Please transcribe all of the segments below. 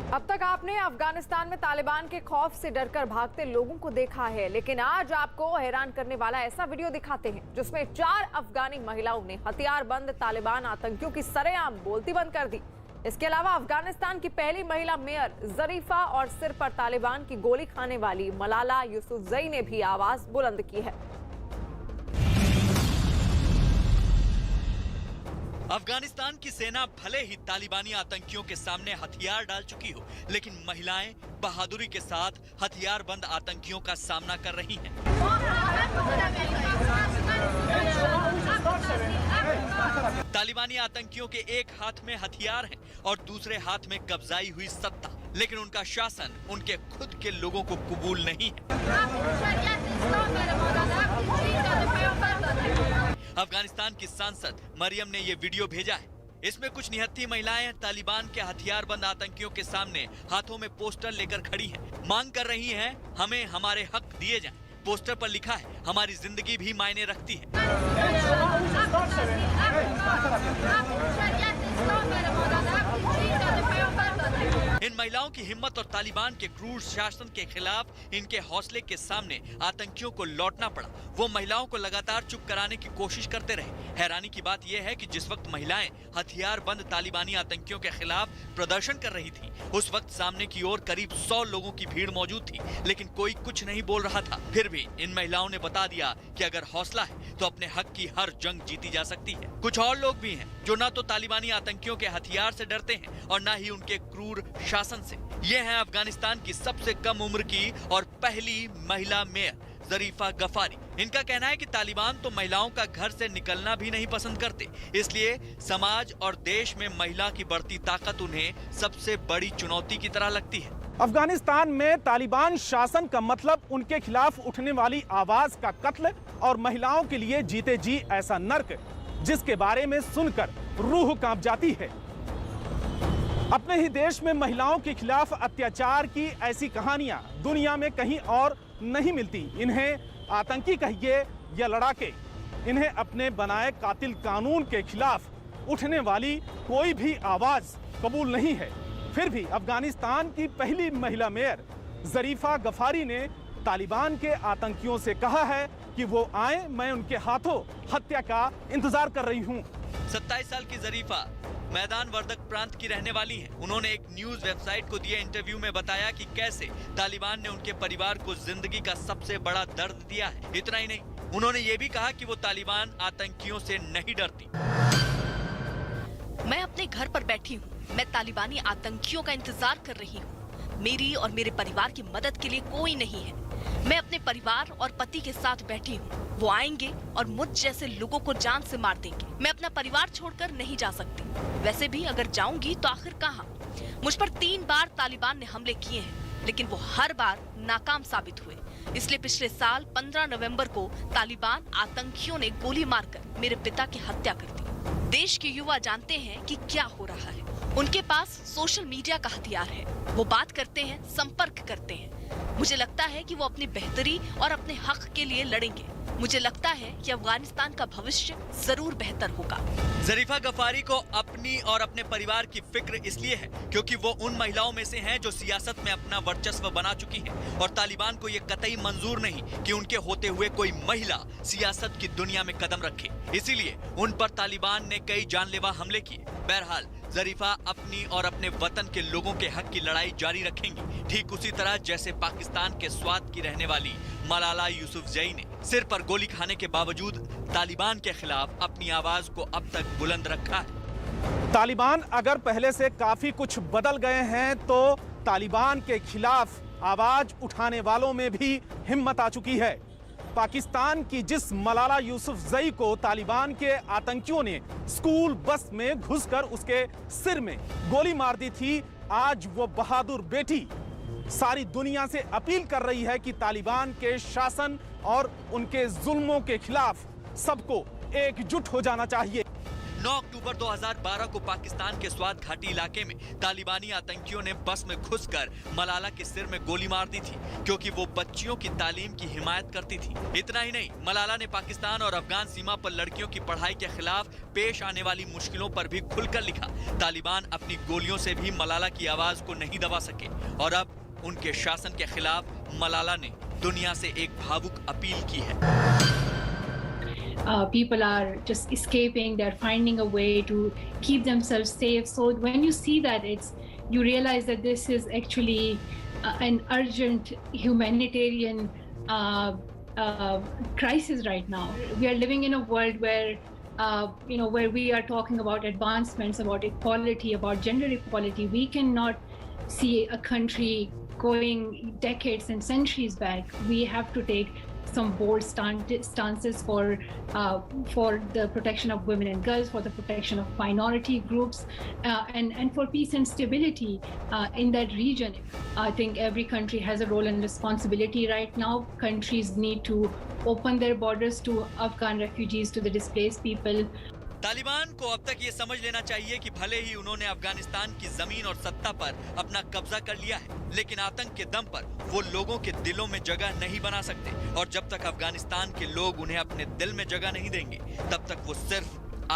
अब तक आपने अफगानिस्तान में तालिबान के खौफ से डरकर भागते लोगों को देखा है, लेकिन आज आपको हैरान करने वाला ऐसा वीडियो दिखाते हैं जिसमें 4 अफगानी महिलाओं ने हथियारबंद तालिबान आतंकियों की सरेआम बोलती बंद कर दी। इसके अलावा अफगानिस्तान की पहली महिला मेयर जरीफा और सिर पर तालिबान की गोली खाने वाली मलाला यूसुफजई ने भी आवाज बुलंद की है। अफगानिस्तान की सेना भले ही तालिबानी आतंकियों के सामने हथियार डाल चुकी हो, लेकिन महिलाएं बहादुरी के साथ हथियारबंद आतंकियों का सामना कर रही हैं। तालिबानी आतंकियों के एक हाथ में हथियार है और दूसरे हाथ में कब्जाई हुई सत्ता, लेकिन उनका शासन उनके खुद के लोगों को कबूल नहीं है। अफगानिस्तान की सांसद मरियम ने ये वीडियो भेजा है। इसमें कुछ निहत्थी महिलाएं तालिबान के हथियारबंद आतंकियों के सामने हाथों में पोस्टर लेकर खड़ी हैं, मांग कर रही हैं हमें हमारे हक दिए जाएं। पोस्टर पर लिखा है हमारी जिंदगी भी मायने रखती है। इन महिलाओं की हिम्मत और तालिबान के क्रूर शासन के खिलाफ इनके हौसले के सामने आतंकियों को लौटना पड़ा। वो महिलाओं को लगातार चुप कराने की कोशिश करते रहे। हैरानी की बात यह है कि जिस वक्त महिलाएं हथियारबंद तालिबानी आतंकियों के खिलाफ प्रदर्शन कर रही थी, उस वक्त सामने की ओर करीब 100 लोगों की भीड़ मौजूद थी, लेकिन कोई कुछ नहीं बोल रहा था। फिर भी इन महिलाओं ने बता दिया कि अगर हौसला है तो अपने हक की हर जंग जीती जा सकती है। कुछ और लोग भी हैं जो न तो तालिबानी आतंकियों के हथियार से डरते हैं और न ही उनके क्रूर शासन से। ये हैं अफगानिस्तान की सबसे कम उम्र की और पहली महिला मेयर जरीफा गफारी। इनका कहना है कि तालिबान तो महिलाओं का घर से निकलना भी नहीं पसंद करते, इसलिए समाज और देश में महिला की बढ़ती ताकत उन्हें सबसे बड़ी चुनौती की तरह लगती है। अफगानिस्तान में तालिबान शासन का मतलब उनके खिलाफ उठने वाली आवाज का कत्ल और महिलाओं के लिए जीते जी ऐसा नर्क जिसके बारे में सुनकर रूह कांप जाती है। अपने ही देश में महिलाओं के खिलाफ अत्याचार की ऐसी कहानियां दुनिया में कहीं और नहीं मिलती। इन्हें आतंकी कहिए या लड़ाके, इन्हें अपने बनाए कातिल कानून के खिलाफ उठने वाली कोई भी आवाज कबूल नहीं है। फिर भी अफगानिस्तान की पहली महिला मेयर जरीफा गफारी ने तालिबान के आतंकियों से कहा है कि वो आए, मैं उनके हाथों हत्या का इंतजार कर रही हूँ। 27 साल की जरीफा मैदान वर्दक प्रांत की रहने वाली हैं। उन्होंने एक न्यूज वेबसाइट को दिए इंटरव्यू में बताया कि कैसे तालिबान ने उनके परिवार को जिंदगी का सबसे बड़ा दर्द दिया है। इतना ही नहीं, उन्होंने ये भी कहा कि वो तालिबान आतंकियों से नहीं डरती। मैं अपने घर पर बैठी हूँ, मैं तालिबानी आतंकियों का इंतजार कर रही हूँ। मेरी और मेरे परिवार की मदद के लिए कोई नहीं है। मैं अपने परिवार और पति के साथ बैठी हूँ। वो आएंगे और मुझ जैसे लोगों को जान से मार देंगे। मैं अपना परिवार छोड़कर नहीं जा सकती। वैसे भी अगर जाऊंगी तो आखिर कहाँ? मुझ पर 3 बार तालिबान ने हमले किए हैं, लेकिन वो हर बार नाकाम साबित हुए। इसलिए पिछले साल 15 नवंबर को तालिबान आतंकियों ने गोली मारकर मेरे पिता की हत्या कर दी। देश के युवा जानते हैं कि क्या हो रहा है। उनके पास सोशल मीडिया का हथियार है। वो बात करते हैं, संपर्क करते हैं। मुझे लगता है कि वो अपनी बेहतरी और अपने हक के लिए लड़ेंगे। मुझे लगता है कि अफगानिस्तान का भविष्य जरूर बेहतर होगा। जरीफा गफारी को अपनी और अपने परिवार की फिक्र इसलिए है क्योंकि वो उन महिलाओं में से हैं जो सियासत में अपना वर्चस्व बना चुकी हैं और तालिबान को ये कतई मंजूर नहीं कि उनके होते हुए कोई महिला सियासत की दुनिया में कदम रखे। इसीलिए उन पर तालिबान ने कई जानलेवा हमले किए। बहरहाल जरीफा अपनी और अपने वतन के लोगों के हक की लड़ाई जारी रखेंगी, ठीक उसी तरह जैसे पाकिस्तान के स्वात की रहने वाली मलाला यूसुफजई ने सिर पर गोली खाने के बावजूद तालिबान के खिलाफ अपनी आवाज को अब तक बुलंद रखा है। तालिबान अगर पहले से काफी कुछ बदल गए हैं तो तालिबान के खिलाफ आवाज उठाने वालों में भी हिम्मत आ चुकी है। पाकिस्तान की जिस मलाला यूसुफजई को तालिबान के आतंकियों ने स्कूल बस में घुसकर उसके सिर में गोली मार दी थी, आज वो बहादुर बेटी सारी दुनिया से अपील कर रही है कि तालिबान के शासन और उनके जुल्मों के खिलाफ सबको एकजुट हो जाना चाहिए। 9 अक्टूबर 2012 को पाकिस्तान के स्वात घाटी इलाके में तालिबानी आतंकियों ने बस में घुसकर मलाला के सिर में गोली मार दी थी, क्योंकि वो बच्चियों की तालीम की हिमायत करती थी। इतना ही नहीं, मलाला ने पाकिस्तान और अफगान सीमा पर लड़कियों की पढ़ाई के खिलाफ पेश आने वाली मुश्किलों पर भी खुलकर लिखा। तालिबान अपनी गोलियों से भी मलाला की आवाज को नहीं दबा सके और अब उनके शासन के खिलाफ मलाला ने दुनिया से एक भावुक अपील की है। People are just escaping, they're finding a way to keep themselves safe. So when you see that, you realize that this is actually an urgent humanitarian crisis right now. We are living in a world where where we are talking about advancements, about equality, about gender equality. We cannot see a country going decades and centuries back. We have to take some bold stances for the protection of women and girls, for the protection of minority groups, and for peace and stability in that region. I think every country has a role and responsibility right now. Countries need to open their borders to Afghan refugees, to the displaced people. Taliban को अब तक ये समझ लेना चाहिए कि भले ही उन्होंने अफगानिस्तान की जमीन और सत्ता पर अपना कब्जा कर लिया है, लेकिन आतंक के दम पर वो लोगों के दिलों में जगह नहीं बना सकते। और जब तक अफगानिस्तान के लोग उन्हें अपने दिल में जगह नहीं देंगे, तब तक वो सिर्फ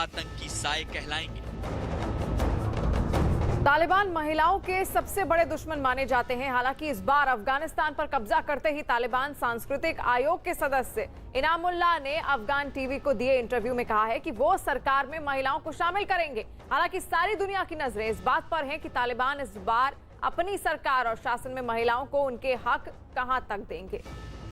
आतंकी साए कहलाएंगे। तालिबान महिलाओं के सबसे बड़े दुश्मन माने जाते हैं। हालांकि इस बार अफगानिस्तान पर कब्जा करते ही तालिबान सांस्कृतिक आयोग के सदस्य इनामुल्लाह ने अफगान टीवी को दिए इंटरव्यू में कहा है कि वो सरकार में महिलाओं को शामिल करेंगे। हालांकि सारी दुनिया की नजरें इस बात पर हैं कि तालिबान इस बार अपनी सरकार और शासन में महिलाओं को उनके हक कहां तक देंगे।